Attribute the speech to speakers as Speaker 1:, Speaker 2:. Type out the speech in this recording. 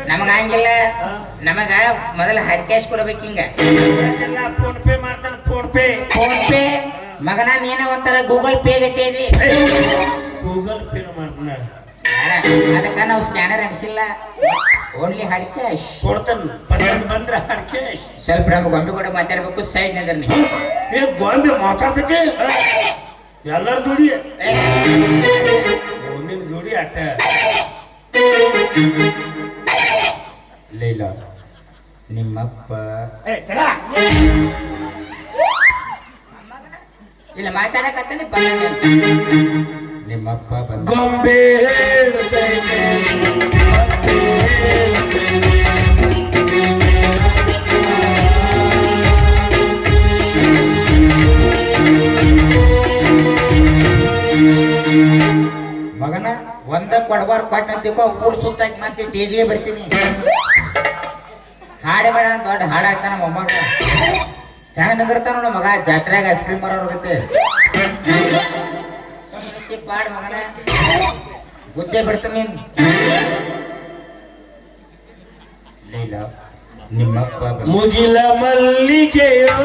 Speaker 1: ನಮಗ ಹಂಗಿಲ್ಲ, ನಮಗ ಮೊದಲ ಹಡ್ ಕ್ಯಾಶ್ ಕೊಡ್ಬೇಕು. ಹಿಂಗ
Speaker 2: ಫೋನ್ ಪೇ ಮಾಡ್ತಾನೆ.
Speaker 1: ಫೋನ್ ಪೇ ಮಗನ ನೀನ ಒಂಥರ ಗೂಗಲ್ ಪೇ ಗತಿ ಇದೆ.
Speaker 2: ಗೂಗಲ್ ಪೇ ಮಾಡ್ತಾನ.
Speaker 1: ಅದಕ್ಕ ನಾವು ಸ್ಕ್ಯಾನರ್ ಅನ್ಸಿಲ್ಲ, ಓನ್ಲಿ ಹಡ್ ಕ್ಯಾಶ್
Speaker 2: ಕೊಡ್ತಾನೆ. ಬಂದ್ರೆ ಹಡ್ ಕ್ಯಾಶ್.
Speaker 1: ಸ್ವಲ್ಪ ನಮ್ಗೆ ಗೊಂಬೆ ಕೂಡ ಮಾತಾಡ್ಬೇಕು. ಸೈಡ್ ನಗರ್ ನೀವು
Speaker 2: ಗೊಂಬೆ ಮಾತಾಡ್ತೈತಿ ಎಲ್ಲರ ಜೋಡಿ. ನಿನ್ ಜೋಡಿ ಅಟ್ಟ
Speaker 1: ಲೀಲ ನಿಮ್ಮಪ್ಪ ಇಲ್ಲ ಮಾತಾಡಕತ್ತಾನೆ. ನಿಮ್ಮಪ್ಪ
Speaker 2: ಗೊಂಬೆ
Speaker 1: ಮಗನ ಒಂದ ಕೊಡಬಾರ ಕೊಟ್ಟ ಅಂತಿಕೋ ಊರ್ ಸುತ್ತಾಕಿ ಮತ್ತೆ ತೇಜಿಗೆ ಬರ್ತೀನಿ. ಹಾಡೆ ಬೇಡ ದೊಡ್ಡ ಹಾಡ ಆಗ್ತಾನ ಮೊಮ್ಮಗ. ಹೆಂಗ ನಗರ್ತಾನ ನೋಡ ಮಗ ಜಾತ್ರೆಗೆ ಐಸ್ ಕ್ರೀಮ್ ಬರೋರ್ ಗತ್ತೆ. ಪಾಡ್ ಮಗನ ಗುದ್ದೆ ಬಿಡ್ತೀನಿ. ಲೀಲಾ ನಿಮ್ಮಪ್ಪ
Speaker 2: ಮುಗಿಲ ಮಲ್ಲಿಗೆಯೋ